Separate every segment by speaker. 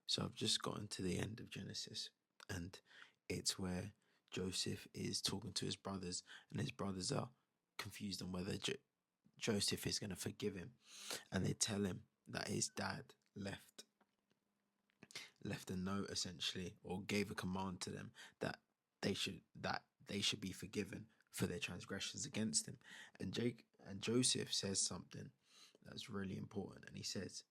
Speaker 1: So I've just gotten to the end of Genesis, and it's where Joseph is talking to his brothers, and his brothers are confused on whether Joseph is going to forgive him, and they tell him that his dad left a note essentially, or gave a command to them that they should be forgiven for their transgressions against him. And Joseph says something that's really important, and he says,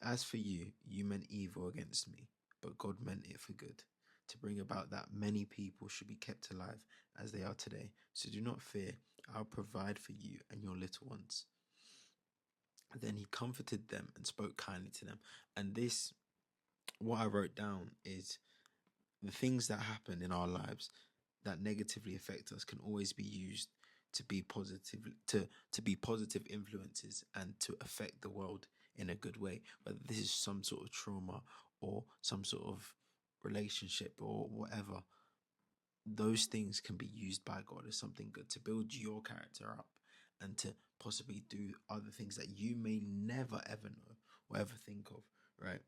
Speaker 1: "As for you, you meant evil against me, but God meant it for good, to bring about that many people should be kept alive as they are today. So do not fear, I'll provide for you and your little ones." Then he comforted them and spoke kindly to them. And this, what I wrote down is, the things that happen in our lives that negatively affect us can always be used to be positive, to be positive influences and to affect the world in a good way. Whether this is some sort of trauma or some sort of relationship or whatever, those things can be used by God as something good to build your character up and to possibly do other things that you may never ever know or ever think of, right?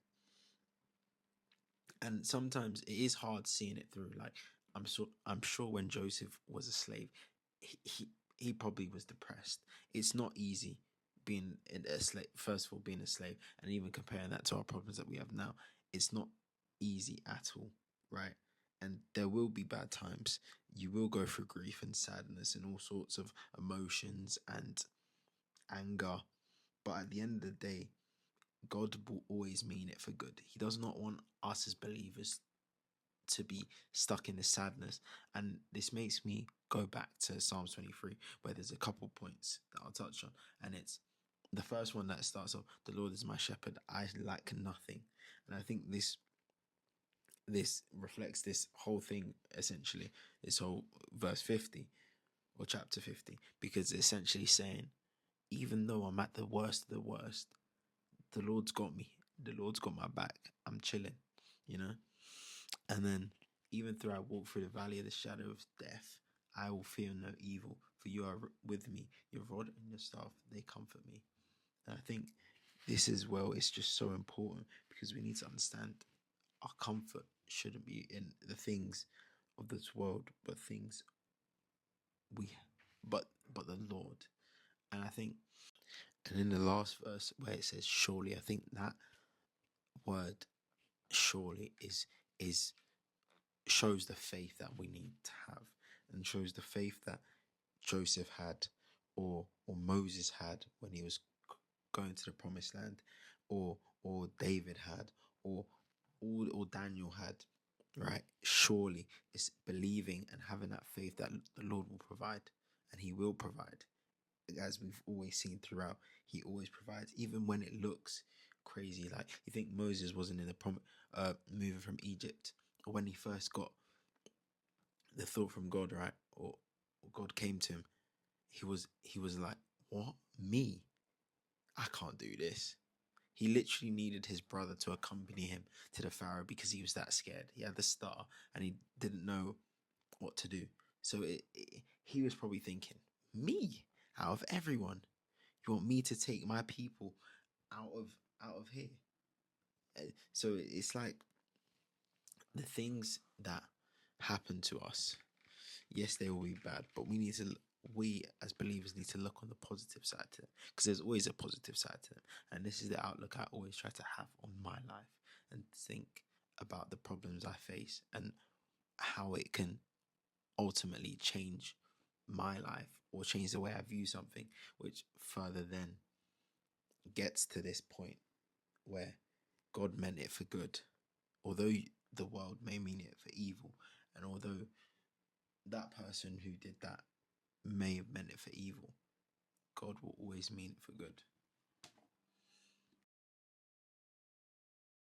Speaker 1: And sometimes it is hard seeing it through. Like, I'm sure when Joseph was a slave, he probably was depressed. It's not easy being a slave. First of all, being a slave, and even comparing that to our problems that we have now, it's not easy at all, right? And there will be bad times. You will go through grief and sadness and all sorts of emotions and anger. But at the end of the day, God will always mean it for good. He does not want us as believers to be stuck in the sadness. And this makes me go back to Psalms 23, where there's a couple points that I'll touch on. And it's the first one that starts off, "The Lord is my shepherd, I lack nothing." And I think this reflects this whole thing, essentially, this whole verse 50 or chapter 50, because it's essentially saying, even though I'm at the worst of the worst, the Lord's got me. The Lord's got my back. I'm chilling, you know? And then, even though I walk through the valley of the shadow of death, I will fear no evil, for you are with me. Your rod and your staff, they comfort me. And I think this as well is just so important, because we need to understand our comfort shouldn't be in the things of this world, but things we, but the Lord. And I think, and in the last verse where it says surely, I think that word surely is shows the faith that we need to have, and shows the faith that Joseph had, or Moses had when he was going to the promised land, or David had, or Daniel had, right? Surely it's believing and having that faith that the Lord will provide, and he will provide. As we've always seen throughout, he always provides, even when it looks crazy. Like, you think Moses wasn't in the moving from Egypt, or when he first got the thought from God, right? Or God came to him, he was like, "What? Me? I can't do this." He literally needed his brother to accompany him to the Pharaoh because he was that scared. He had the star and he didn't know what to do. So he was probably thinking, "Me? Out of everyone, you want me to take my people out of here?" So it's like, the things that happen to us, yes, they will be bad, but we as believers need to look on the positive side to them, because there's always a positive side to them. And this is the outlook I always try to have on my life, and think about the problems I face and how it can ultimately change my life, or change the way I view something, which further then gets to this point where God meant it for good, although the world may mean it for evil, and although that person who did that may have meant it for evil, God will always mean it for good.